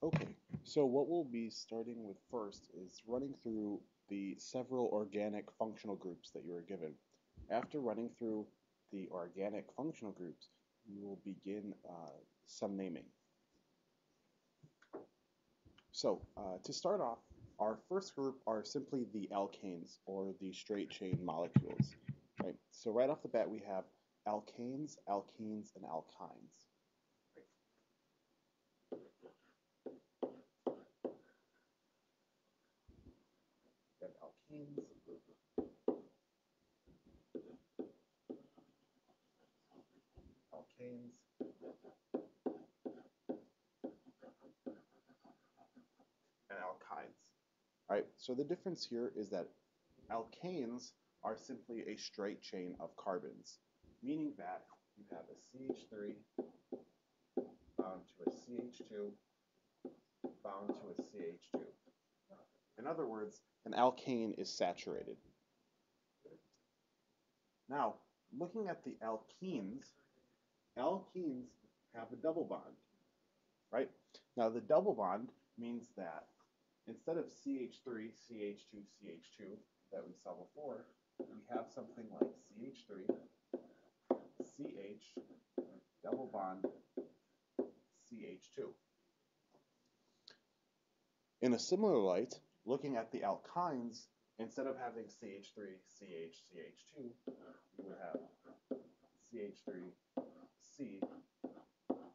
Okay, so what we'll be starting with first is running through the several organic functional groups that you are given. After running through the organic functional groups, we will begin some naming. So to start off, our first group are simply the alkanes or the straight chain molecules. Right? So right off the bat, we have alkanes, alkenes, and alkynes. We have alkenes, alkanes, and alkynes. Right? So the difference here is that alkanes are simply a straight chain of carbons, meaning that you have a CH3 bound to a CH2 bound to a CH2. In other words, an alkane is saturated. Now, looking at the alkenes, alkenes have a double bond, right? Now, the double bond means that instead of CH3, CH2, CH2 that we saw before, we have something like CH3, CH, double bond, CH2. In a similar light, looking at the alkynes, instead of having CH3, CH, CH2, we would have CH3, C,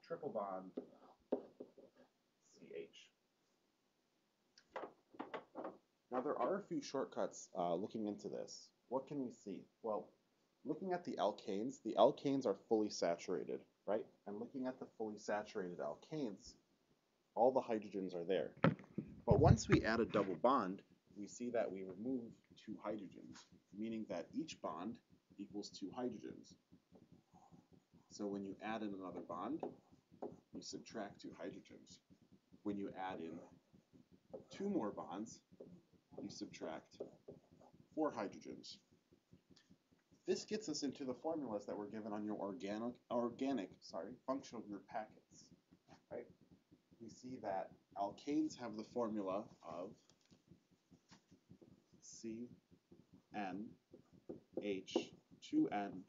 triple bond, CH. Now there are a few shortcuts looking into this. What can we see? Well, looking at the alkanes are fully saturated, right? And looking at the fully saturated alkanes, all the hydrogens are there. But once we add a double bond, we see that we remove two hydrogens, meaning that each bond equals two hydrogens. So when you add in another bond, you subtract two hydrogens. When you add in two more bonds, you subtract four hydrogens. This gets us into the formulas that were given on your organic functional group packets. Right? We see that alkanes have the formula of CnH2n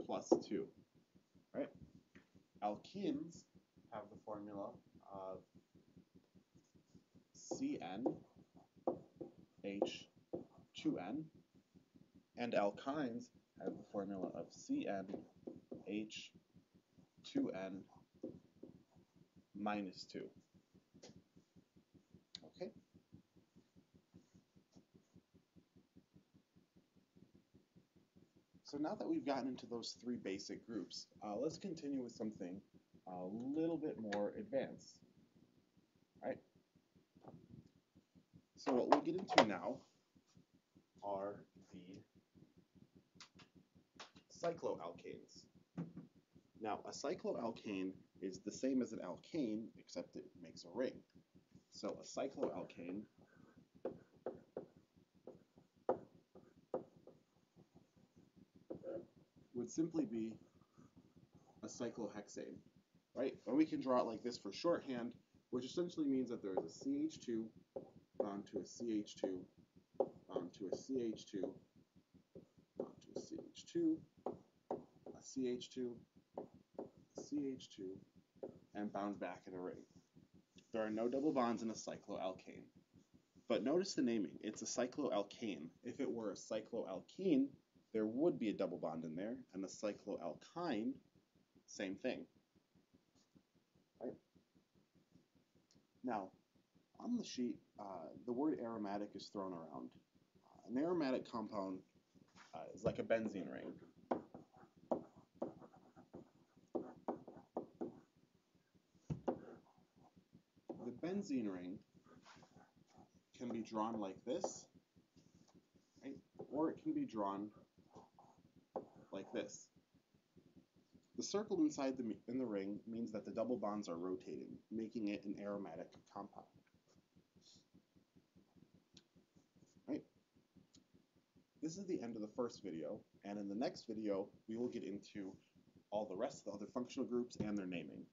plus 2. Right? Alkenes have the formula of CnH2n, and alkynes have the formula of CnH2n minus 2. Okay? So now that we've gotten into those three basic groups, let's continue with something a little bit more advanced. Right? So what we'll get into now are the cycloalkanes. Now, a cycloalkane is the same as an alkane, except it makes a ring. So a cycloalkane would simply be a cyclohexane, right? And we can draw it like this for shorthand, which essentially means that there is a CH2 bound to a CH2 bound to a CH2 bound to a CH2, a CH2, a CH2, and bound back in a ring. There are no double bonds in a cycloalkane. But notice the naming. It's a cycloalkane. If it were a cycloalkene, there would be a double bond in there, and a cycloalkyne, same thing. Right? Now, on the sheet, the word aromatic is thrown around. An aromatic compound is like a benzene ring. The benzene ring can be drawn like this, right? Or it can be drawn like this. The circle inside in the ring means that the double bonds are rotating, making it an aromatic compound. Right? This is the end of the first video, and in the next video, we will get into all the rest of the other functional groups and their naming.